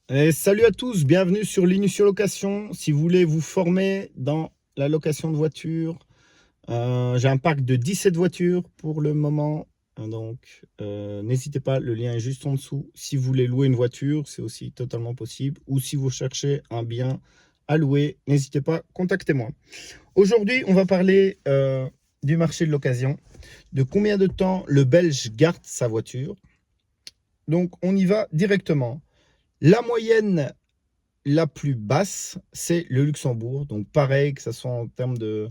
Et salut à tous, bienvenue sur Linus Location. Si vous voulez vous former dans la location de voitures, j'ai un parc de 17 voitures pour le moment. N'hésitez pas, le lien est juste en dessous. Si vous voulez louer une voiture, c'est aussi totalement possible. Ou si vous cherchez un bien à louer, n'hésitez pas, contactez-moi. Aujourd'hui, on va parler du marché de l'occasion, de combien de temps le Belge garde sa voiture. Donc, on y va directement. La moyenne la plus basse, c'est le Luxembourg. Donc pareil, que ce soit en termes de...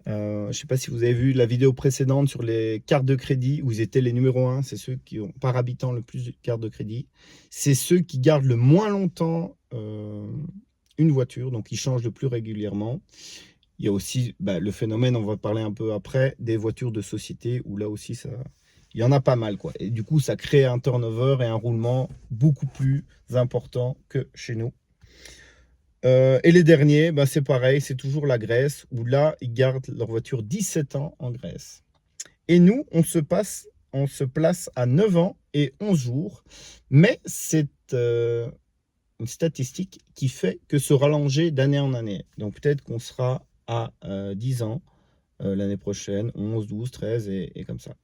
je ne sais pas si vous avez vu la vidéo précédente sur les cartes de crédit, où ils étaient les numéros 1, c'est ceux qui ont par habitant le plus de cartes de crédit. C'est ceux qui gardent le moins longtemps une voiture, donc ils changent le plus régulièrement. Il y a aussi le phénomène, on va parler un peu après, des voitures de société, où là aussi, il y en a pas mal, quoi. Et du coup, ça crée un turnover et un roulement beaucoup plus important que chez nous. Et les derniers, c'est pareil, c'est toujours la Grèce, où là, ils gardent leur voiture 17 ans en Grèce. Et nous, on se place à 9 ans et 11 jours. Mais c'est une statistique qui fait que se rallonger d'année en année. Donc peut-être qu'on sera à 10 ans l'année prochaine, 11, 12, 13 et comme ça.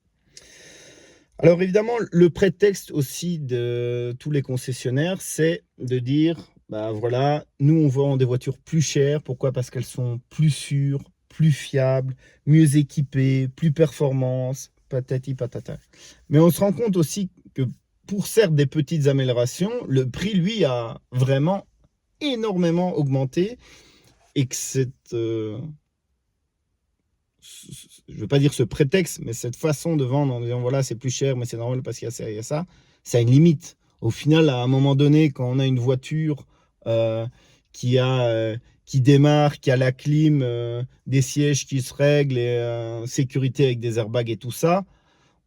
Alors évidemment, le prétexte aussi de tous les concessionnaires, c'est de dire, voilà, nous on vend des voitures plus chères. Pourquoi? Parce qu'elles sont plus sûres, plus fiables, mieux équipées, plus performances, patati patata. Mais on se rend compte aussi que pour certes des petites améliorations, le prix, lui, a vraiment énormément augmenté et que je ne veux pas dire ce prétexte, mais cette façon de vendre en disant voilà, c'est plus cher, mais c'est normal parce qu'il y a ça, il y a ça, ça a une limite. Au final, à un moment donné, quand on a une voiture euh, qui qui démarre, qui a la clim, des sièges qui se règlent et sécurité avec des airbags et tout ça,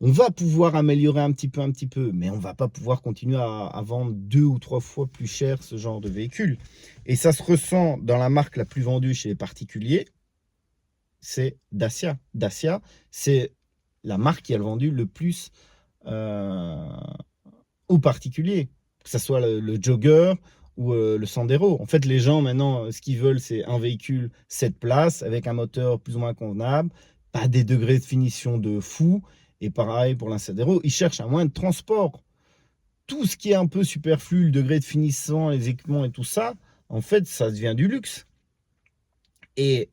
on va pouvoir améliorer un petit peu, mais on va pas pouvoir continuer à vendre 2 ou 3 fois plus cher ce genre de véhicule. Et ça se ressent dans la marque la plus vendue chez les particuliers, c'est Dacia. Dacia, c'est la marque qui a vendu le plus euh, aux particuliers, que ce soit le Jogger ou le Sandero. En fait, les gens, maintenant, ce qu'ils veulent, c'est un véhicule 7 places avec un moteur plus ou moins convenable, pas des degrés de finition de fou. Et pareil pour l'Insendero, ils cherchent un moyen de transport. Tout ce qui est un peu superflu, le degré de finition, les équipements et tout ça, en fait, ça devient du luxe. Et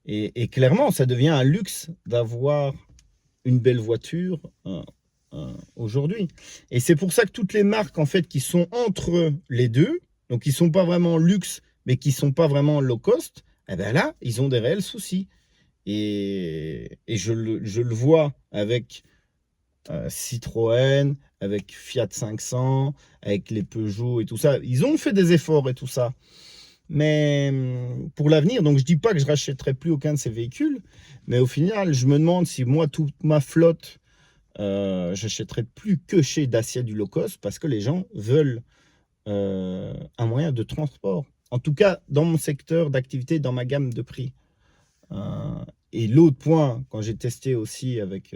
et clairement, ça devient un luxe d'avoir une belle voiture aujourd'hui. Et c'est pour ça que toutes les marques en fait qui sont entre les deux, donc qui sont pas vraiment luxe, mais qui sont pas vraiment low cost, eh ben là, ils ont des réels soucis. Et je le vois avec Citroën, avec Fiat 500, avec les Peugeot et tout ça. Ils ont fait des efforts et tout ça. Mais pour l'avenir, donc je dis pas que je rachèterai plus aucun de ces véhicules, mais au final, je me demande si moi, toute ma flotte, j'achèterai plus que chez Dacia du low cost parce que les gens veulent un moyen de transport. En tout cas, dans mon secteur d'activité, dans ma gamme de prix. Euh, et l'autre point, quand j'ai testé aussi avec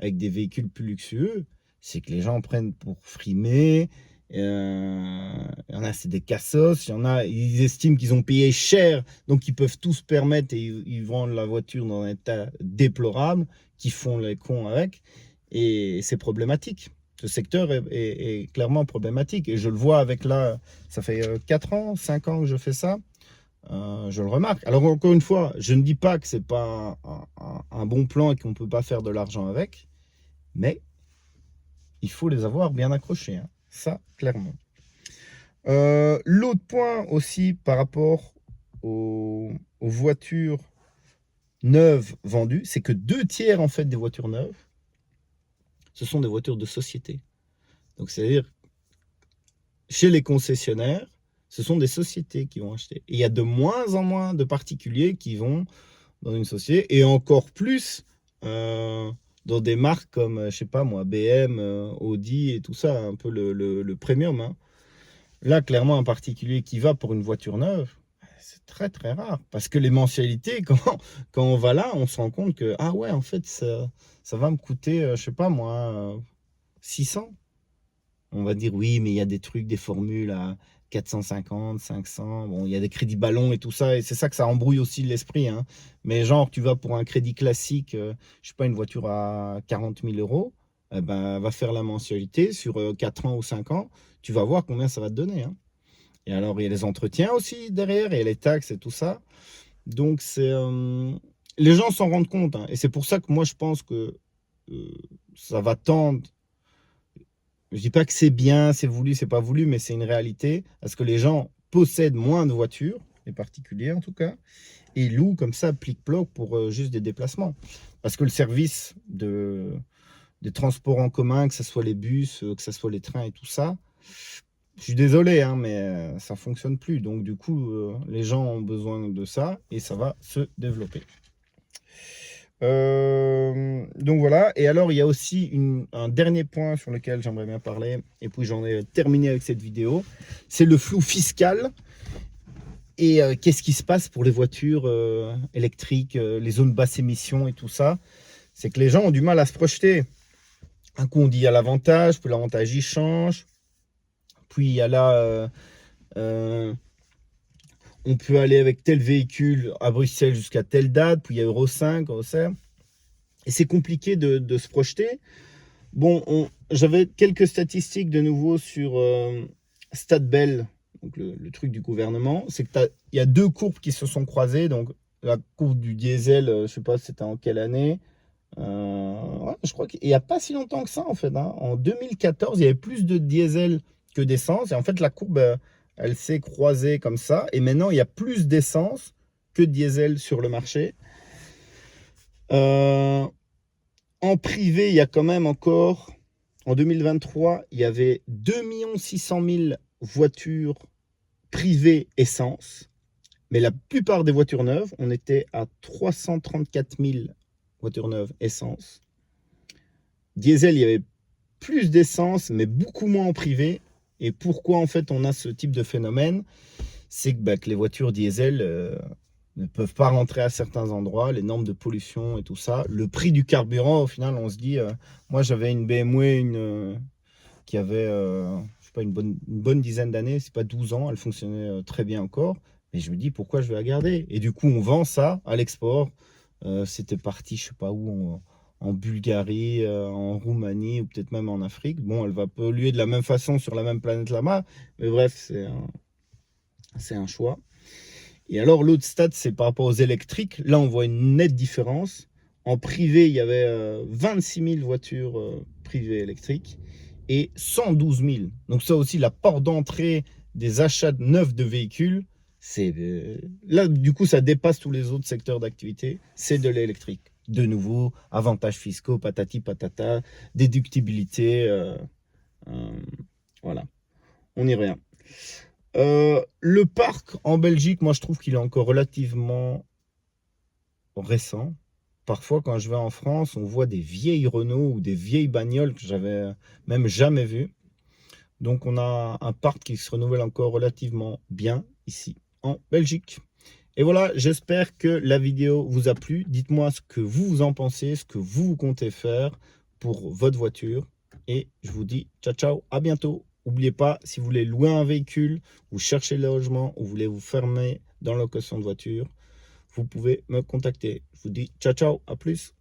des véhicules plus luxueux, c'est que les gens prennent pour frimer. Il y en a, c'est des cassos. Il y en a, ils estiment qu'ils ont payé cher, donc ils peuvent tout se permettre et ils vendent la voiture dans un état déplorable, qui font les cons avec. Et c'est problématique. Ce secteur est clairement problématique. Et je le vois avec là, ça fait 4 ans, 5 ans que je fais ça. Je le remarque. Alors encore une fois, je ne dis pas que c'est pas un bon plan et qu'on ne peut pas faire de l'argent avec, mais il faut les avoir bien accrochés, hein. Ça, clairement. L'autre point aussi par rapport aux voitures neuves vendues, c'est que 2 tiers en fait des voitures neuves, ce sont des voitures de société. Donc c'est-à-dire chez les concessionnaires, ce sont des sociétés qui vont acheter. Et il y a de moins en moins de particuliers qui vont dans une société, et encore plus dans des marques comme, je sais pas moi, BM, Audi et tout ça, un peu le premium, hein. Là, clairement, un particulier qui va pour une voiture neuve, c'est très très rare. Parce que les mensualités, quand on va là, on se rend compte que, ah ouais, en fait, ça va me coûter, je sais pas moi, 600. on va dire oui, mais il y a des trucs, des formules à 450, 500, bon, il y a des crédits ballons et tout ça, et c'est ça que ça embrouille aussi l'esprit, hein. Mais genre, tu vas pour un crédit classique, je sais pas, une voiture à 40 000 euros, eh ben, va faire la mensualité sur 4 ans ou 5 ans, tu vas voir combien ça va te donner, hein. Et alors, il y a les entretiens aussi derrière, et les taxes et tout ça. Donc, les gens s'en rendent compte, hein, et c'est pour ça que moi, je pense que ça va tendre. Je dis pas que c'est bien, c'est voulu, c'est pas voulu, mais c'est une réalité. Parce que les gens possèdent moins de voitures, les particuliers en tout cas, et ils louent comme ça, plic-ploc, pour juste des déplacements. Parce que le service des transports en commun, que ce soit les bus, que ce soit les trains et tout ça, je suis désolé, hein, mais ça fonctionne plus. Donc du coup, les gens ont besoin de ça et ça va se développer. Donc voilà, et alors il y a aussi un dernier point sur lequel j'aimerais bien parler, et puis j'en ai terminé avec cette vidéo, c'est le flou fiscal. Et qu'est-ce qui se passe pour les voitures électriques, les zones basse émission et tout ça. C'est que les gens ont du mal à se projeter. Un coup on dit il y a l'avantage, puis l'avantage il change, puis il y a là on peut aller avec tel véhicule à Bruxelles jusqu'à telle date, puis il y a Euro 5, Euro 7. Et c'est compliqué de se projeter. Bon, j'avais quelques statistiques de nouveau sur StatBel, donc le truc du gouvernement. C'est qu'il y a deux courbes qui se sont croisées. Donc la courbe du diesel, je ne sais pas c'était en quelle année. Ouais, je crois qu'il n'y a pas si longtemps que ça en fait, hein. En 2014, il y avait plus de diesel que d'essence. Et en fait, la courbe, elle s'est croisée comme ça. Et maintenant, il y a plus d'essence que de diesel sur le marché. En privé, il y a quand même encore, en 2023, il y avait 2 600 000 voitures privées essence. Mais la plupart des voitures neuves, on était à 334 000 voitures neuves essence. Diesel, il y avait plus d'essence, mais beaucoup moins en privé. Et pourquoi en fait on a ce type de phénomène? C'est que les voitures diesel ne peuvent pas rentrer à certains endroits, les normes de pollution et tout ça. Le prix du carburant, au final, on se dit, moi j'avais une BMW qui avait, je sais pas, une bonne dizaine d'années, c'est pas 12 ans, elle fonctionnait très bien encore. Mais je me dis, pourquoi je vais la garder? Et du coup, on vend ça à l'export. C'était parti, je sais pas où, en Bulgarie, en Roumanie ou peut-être même en Afrique. Bon, elle va polluer de la même façon sur la même planète là-bas, mais bref, c'est un choix. Et alors, l'autre stade, c'est par rapport aux électriques. Là, on voit une nette différence. En privé, il y avait 26 000 voitures privées électriques et 112 000. Donc ça aussi, la porte d'entrée des achats neufs de véhicules, c'est là, du coup, ça dépasse tous les autres secteurs d'activité. C'est de l'électrique. De nouveau, avantages fiscaux, patati patata, déductibilité. Voilà, on y revient. Le parc en Belgique, moi je trouve qu'il est encore relativement récent. Parfois quand je vais en France, on voit des vieilles Renault ou des vieilles bagnoles que j'avais même jamais vues. Donc on a un parc qui se renouvelle encore relativement bien ici en Belgique. Et voilà, j'espère que la vidéo vous a plu. Dites-moi ce que vous en pensez, ce que vous comptez faire pour votre voiture. Et je vous dis ciao ciao, à bientôt. N'oubliez pas, si vous voulez louer un véhicule, vous cherchez le logement ou vous voulez vous fermer dans la location de voiture, vous pouvez me contacter. Je vous dis ciao ciao, à plus.